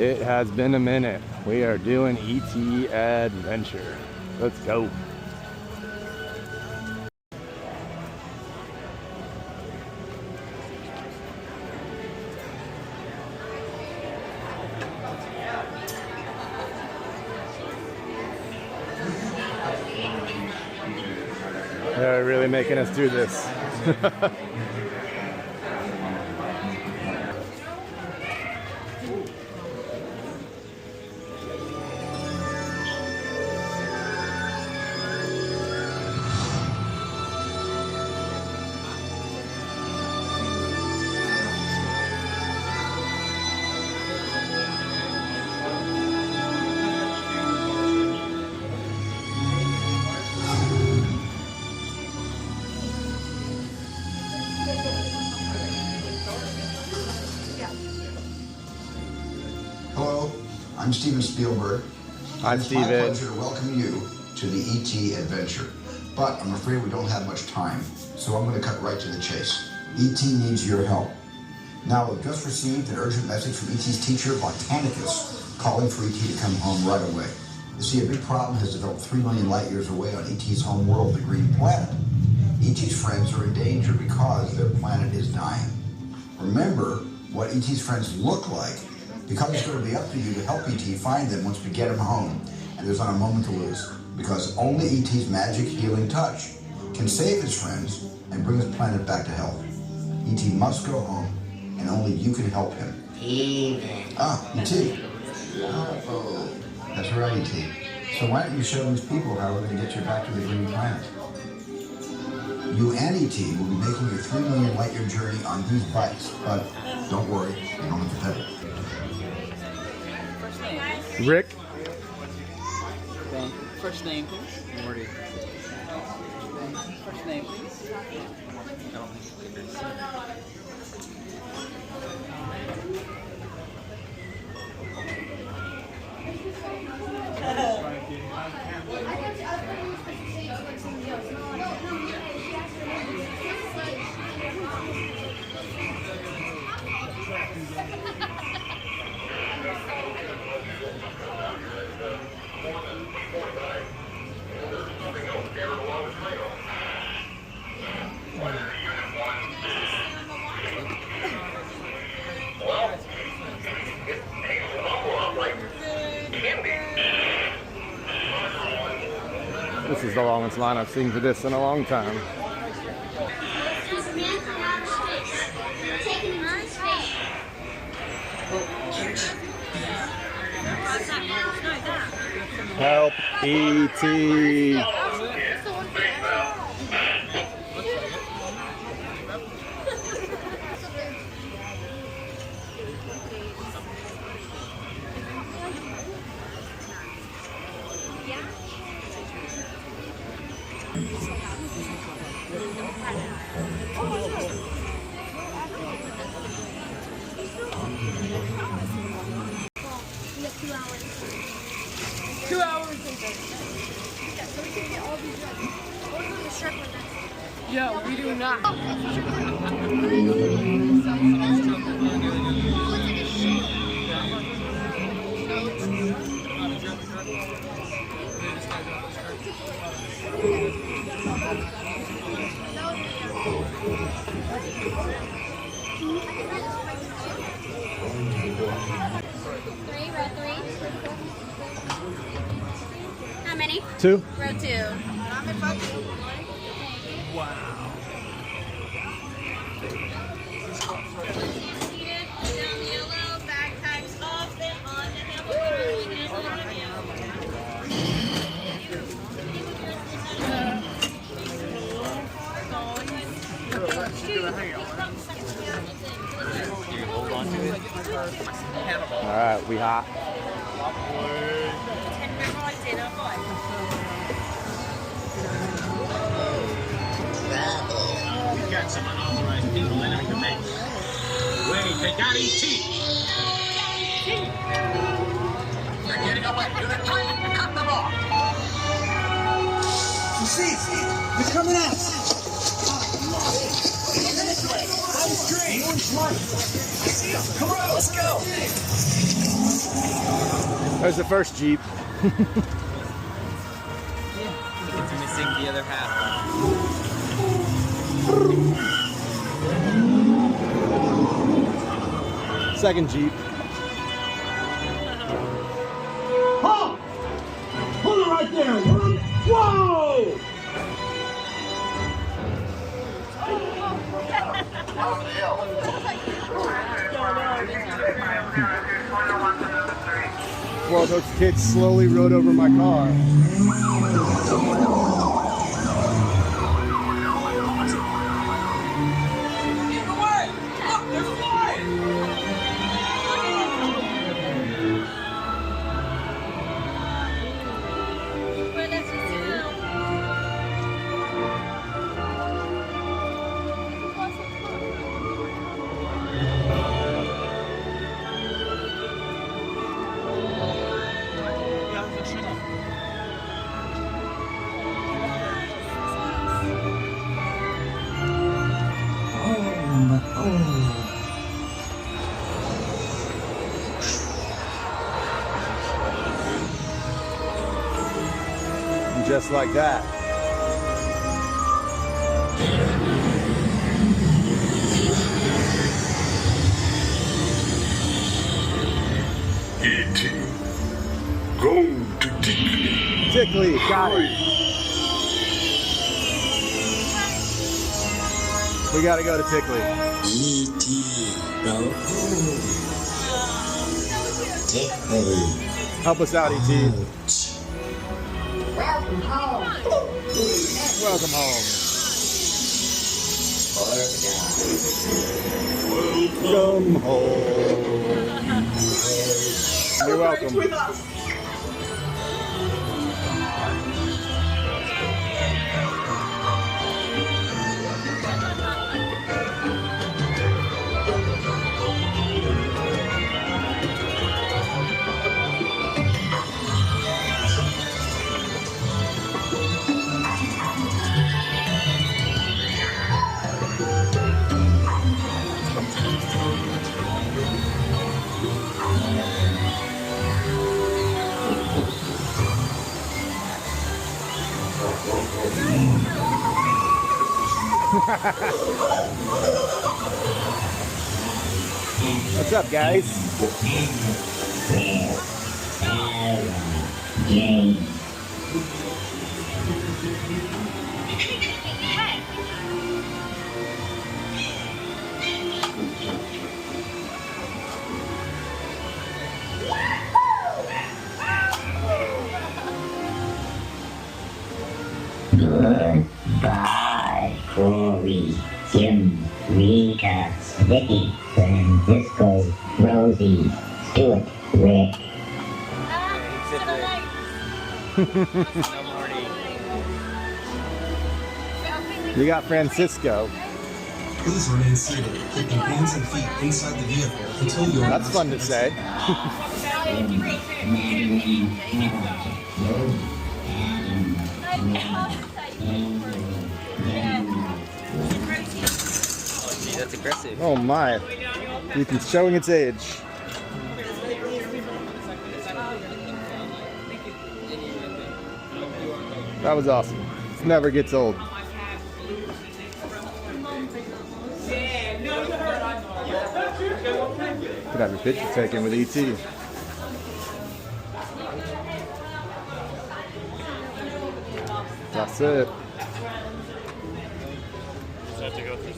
It has been a minute. We are doing ET Adventure. Let's go. They're really making us do this. Hello, I'm Steven Spielberg. Hi, Steven. It's my pleasure to welcome you to the ET Adventure. But I'm afraid we don't have much time, so I'm going to cut right to the chase. ET needs your help. Now, we've just received an urgent message from ET's teacher, Botanicus, calling for ET to come home right away. You see, a big problem has developed 3 million light years away on ET's home world, the Green Planet. ET's friends are in danger because their planet is dying. Remember what ET's friends look like, because it's going to be up to you to help ET find them once we get him home, and there's not a moment to lose, because only ET's magic healing touch can save his friends and bring his planet back to health. ET must go home, and only you can help him. Ah, ET. Oh, that's right, ET. So why don't you show these people how we're going to get you back to the Green Planet? You and ET will be making your 3 million light year journey on these bikes, but don't worry, you don't have to pedal. Rick. First name, please. Morty. First name, please. I don't think it's This is the longest line I've seen for this in a long time. Help, ET. Yeah, we do not. How many? 2. Row 2. Wow. All right, we hot. We've got some unauthorized people entering the base. Wait, they got ET. They're getting away. Unit 3, cut them off. You see, they're coming at us. This way. That is great. orange light. I see him. Come on, let's go. There's the first Jeep. It's missing the other half. Second Jeep. Halt! Hold it right there. Whoa! Well, those kids slowly rode over my car. And just like that. E.T. Go to Tickly. Tickly, got it. We gotta go to Tickly. E.T. go home. Tickly. Help us out, E.T. Welcome home. Welcome home. Welcome home. You're welcome. What's up, guys? Goodbye, Corey, Jim, Rita, Vicky, Francisco, Rosie, Stuart, Rick. You got Francisco. Please remain seated, keeping hands and feet inside the vehicle until you are. That's fun to say. That's aggressive. Oh my. Ethan's showing its age. That was awesome. It never gets old. Could have your picture taken with E.T. That's it. Have to go through.